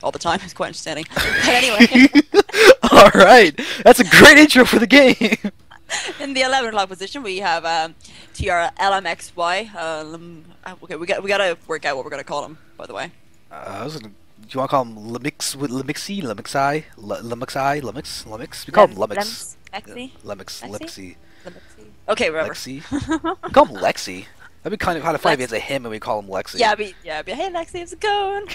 all the time. It's quite entertaining. But anyway, All right, that's a great intro for the game. in the 11 o'clock position, we have TR.Lmxy. Okay, we gotta work out what we're gonna call him. By the way, Do you want to call him Lemix? We call him Lemix. Lexi. Lexi. Okay, whatever. Lexi. We call him Lexi. That'd be kind of funny if it's a him and we call him Lexi. Yeah, hey Lexi, how's it going?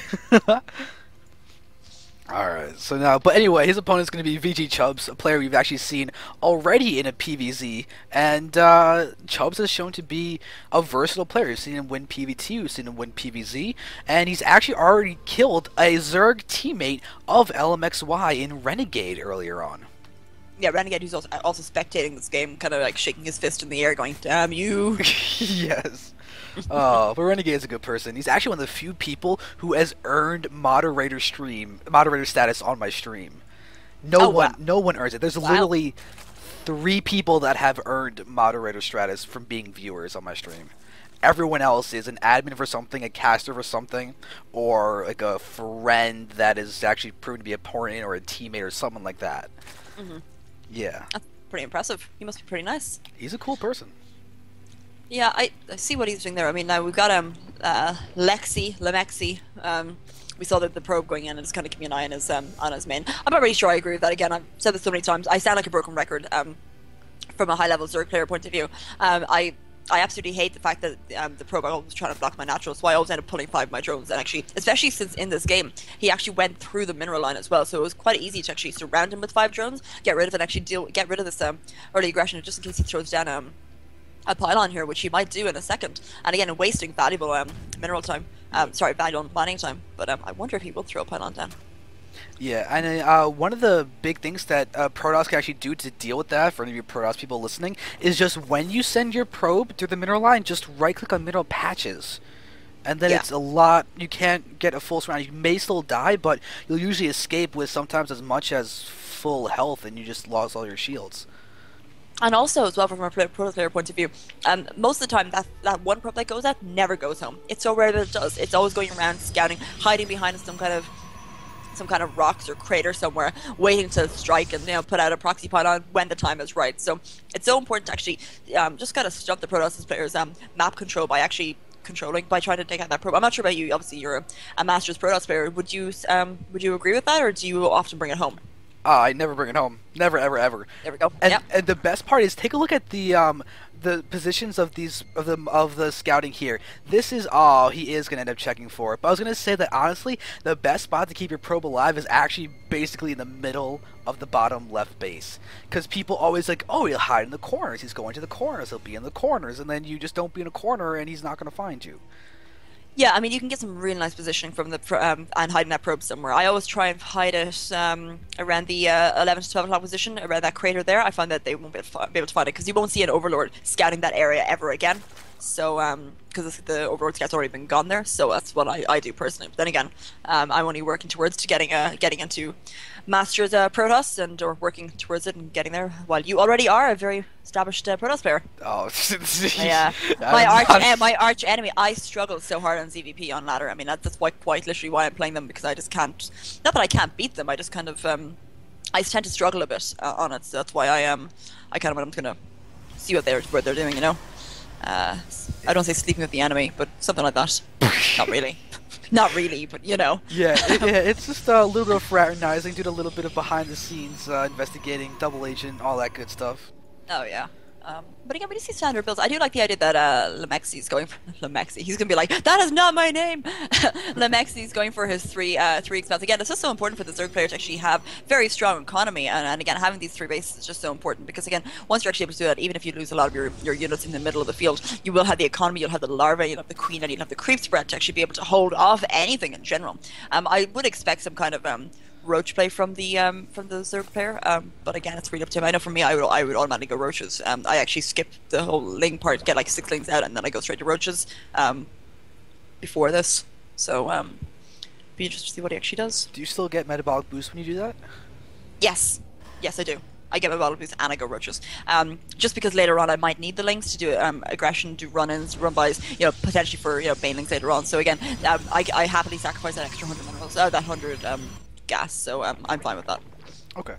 Alright, so now, but anyway, his opponent's going to be VG.Chubz, a player we've actually seen already in a PvZ, and Chubz has shown to be a versatile player. We've seen him win PvT, we've seen him win PvZ, and he's actually already killed a Zerg teammate of Lmxy in Renegade earlier on. Yeah, Renegade, who's also spectating this game, kind of like shaking his fist in the air, going, "Damn you!" Yes. But Renegade is a good person. He's actually one of the few people who has earned moderator status on my stream. No one earns it. There's literally 3 people that have earned moderator status from being viewers on my stream. Everyone else is an admin for something, a caster for something, or like a friend that is actually proven to be important, or a teammate or something like that. Mm-hmm. Yeah. That's pretty impressive. He must be pretty nice. He's a cool person. Yeah, I see what he's doing there. I mean, now we've got Lemxy. We saw the probe going in, and just kind of keeping an eye on his main. I'm not really sure I agree with that. Again, I've said this so many times. I sound like a broken record from a high-level Zerg player point of view. I absolutely hate the fact that the probe was trying to block my natural, so I always end up pulling 5 of my drones. And actually, especially since in this game, he actually went through the mineral line as well, so it was quite easy to actually surround him with 5 drones, get rid of it, and actually get rid of this early aggression, just in case he throws down a pylon here, which he might do in a second, and again wasting valuable mineral time. Valuable mining time. But I wonder if he will throw a pylon down. Yeah, and one of the big things that Protoss can actually do to deal with that, for any of you Protoss people listening, is just when you send your probe through the mineral line, just right-click on mineral patches. And then it's a lot, you can't get a full surround. You may still die, but you'll usually escape with sometimes as much as full health, and you just lost all your shields. And also, as well, from a Protoss player point of view, most of the time, that one probe that goes out never goes home. It's so rare that it does. It's always going around, scouting, hiding behind some kind of rocks or crater somewhere, waiting to strike and put out a proxy pylon when the time is right. So it's so important to actually just kind of stop the Protoss players' map control by actually by trying to take out that probe. I'm not sure about you. Obviously, you're a Masters Protoss player. Would you agree with that, or do you often bring it home? I never bring it home. Never, ever, ever. There we go. And the best part is, take a look at the positions of the scouting here. This is he is gonna end up checking for it. But I was gonna say that honestly, the best spot to keep your probe alive is actually basically in the middle of the bottom left base, because people always like, oh, he'll hide in the corners. He's going to the corners. He'll be in the corners, and then you just don't be in a corner, and he's not gonna find you. Yeah, I mean, you can get some really nice positioning from the and hiding that probe somewhere. I always try and hide it around the 11 to 12 o'clock position, around that crater there. I find that they won't be able to find it, because you won't see an Overlord scouting that area ever again. So, because the Overlord scout's already been gone there, so that's what I do personally. But then again, I'm only working towards getting into Masters Protoss, or working towards it and getting there, while you already are a very established Protoss player. Oh, yeah. My arch enemy. I struggle so hard on ZVP on ladder. I mean, that's quite literally why I'm playing them, because I just can't. Not that I can't beat them. I just kind of I tend to struggle a bit on it. So that's why I'm gonna see what they're doing. I don't say sleeping with the enemy, but something like that. Not really. Not really, but Yeah, it's just a little bit of fraternizing, doing a little bit of behind the scenes investigating, double agent, all that good stuff. Oh yeah. But again, we just see standard builds. I do like the idea that Lemxy is going for Lemxy. He's gonna be like, that is not my name. Lemxy is going for his three expands. Again, it's just so important for the Zerg player to actually have very strong economy, and again, having these 3 bases is just so important, because again, once you're actually able to do that, even if you lose a lot of your units in the middle of the field, you will have the economy, you'll have the larvae, you'll have the queen, and you'll have the creep spread to actually be able to hold off anything in general. I would expect some kind of roach play from the Zerg player, but again, it's really up to him. I know for me, I would automatically go roaches. I actually skip the whole ling part, get like 6 lings out, and then I go straight to roaches before this. So be interested to see what he actually does. Do you still get metabolic boost when you do that? Yes, I do. I get my bottle boost and I go roaches. Just because later on I might need the links to do aggression, do run-ins, run-bys, you know, potentially for, you know, banelings later on. So again, I happily sacrifice that extra 100 minerals, that 100 gas. So I'm fine with that. Okay.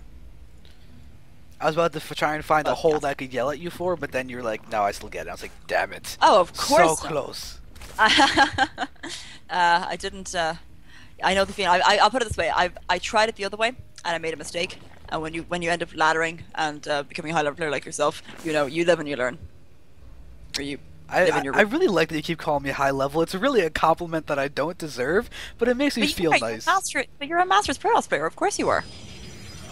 I was about to try and find a hole that I could yell at you for, but then you're like, no, I still get it. I was like, damn it. Oh, of course. So close. I didn't. I know the feeling. I'll put it this way. I tried it the other way, and I made a mistake. And when you end up laddering and becoming a high level player like yourself, you know, you live and you learn. Or you. I really like that you keep calling me high level. It's really a compliment that I don't deserve, but it makes me feel nice. But you're a Masters Protoss player. Of course you are.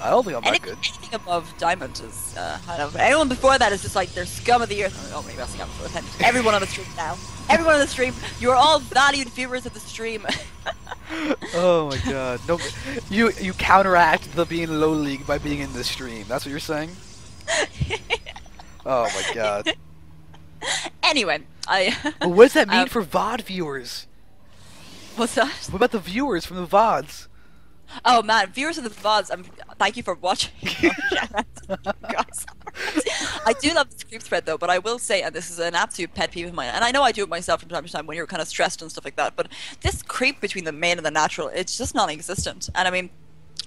I don't think I'm that good. Anything above diamond is high level. Anyone before that is just like they're scum of the earth. Oh, maybe messing up for attention. Everyone on the stream now. Everyone on the stream. You are all valued viewers of the stream. Oh my god. No, you counteract the being low league by being in the stream. That's what you're saying? Oh my god. Anyway, But what does that mean for VOD viewers? What's that? What about the viewers from the VODs? Oh man, viewers of the VODs, thank you for watching. I do love this creep spread though, but I will say, and this is an absolute pet peeve of mine, and I know I do it myself from time to time when you're kind of stressed and stuff like that, but this creep between the main and the natural, it's just non-existent. And I mean,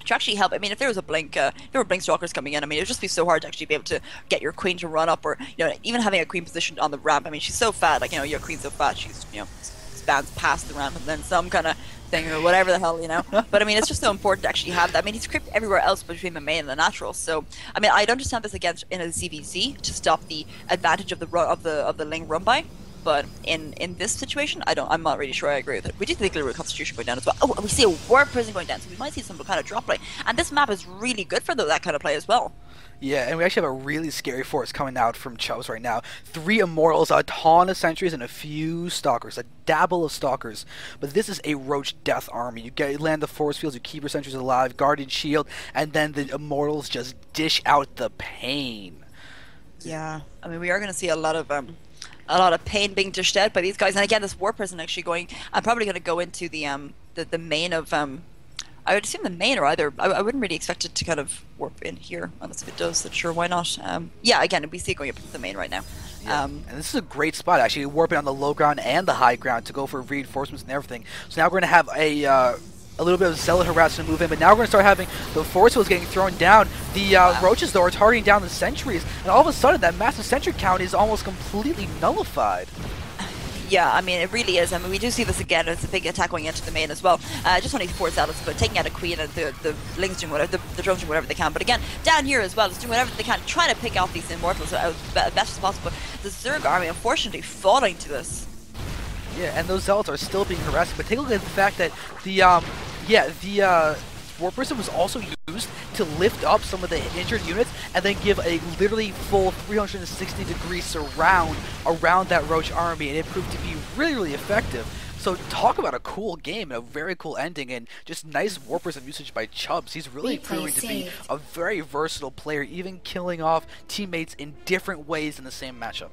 to actually help, I mean, if there was a blink, if there were blink stalkers coming in, I mean, it would just be so hard to actually be able to get your queen to run up, or, you know, even having a queen positioned on the ramp. I mean, she's so fat, like, you know, your queen's so fat, she's, you know, spans past the ramp and then some kind of thing or whatever the hell, you know. But I mean, it's just so important to actually have that. I mean, he's creeped everywhere else between the main and the natural. So I mean, I'd understand this against in a CVC to stop the advantage of the Ling run by. But in this situation, I'm not really sure I agree with it. We do think the Constitution going down as well. Oh, we see a Warp Prison going down, so we might see some kind of drop play. And this map is really good for that kind of play as well. Yeah, and we actually have a really scary force coming out from Chubz right now. 3 Immortals, a ton of Sentries, and a few Stalkers. A dabble of Stalkers. But this is a Roach Death army. You land the force fields, you keep your Sentries alive, Guardian Shield, and then the Immortals just dish out the pain. Yeah, I mean, we are going to see a lot of pain being dished out by these guys. And again, this Warp Prison actually going... I'm probably going to go into the main of... I would assume the main or either. I wouldn't really expect it to kind of warp in here, unless if it does, then sure, why not? Yeah, again, we see it going up into the main right now. Yeah. And this is a great spot, actually, warping on the low ground and the high ground to go for reinforcements and everything. So now we're going to have a little bit of Zealot harassment move in, but now we're going to start having the force fields getting thrown down. The Roaches, though, are targeting down the sentries, and all of a sudden that massive sentry count is almost completely nullified. Yeah, I mean, it really is. I mean, we do see this again. It's a big attack going into the main as well. Just only 4 zealots, but taking out a queen and the Lings doing whatever, the drones doing whatever they can. But again, down here as well, just doing whatever they can, trying to pick off these Immortals as best as possible. The Zerg army, unfortunately, falling to this. Yeah, and those zealots are still being harassed. But take a look at the fact that the Warp Prison was also used to lift up some of the injured units and then give a literally full 360-degree surround around that Roach army, and it proved to be really, really effective. So talk about a cool game and a very cool ending, and just nice Warp Prison usage by Chubz. He's really proving to be a very versatile player, even killing off teammates in different ways in the same matchup.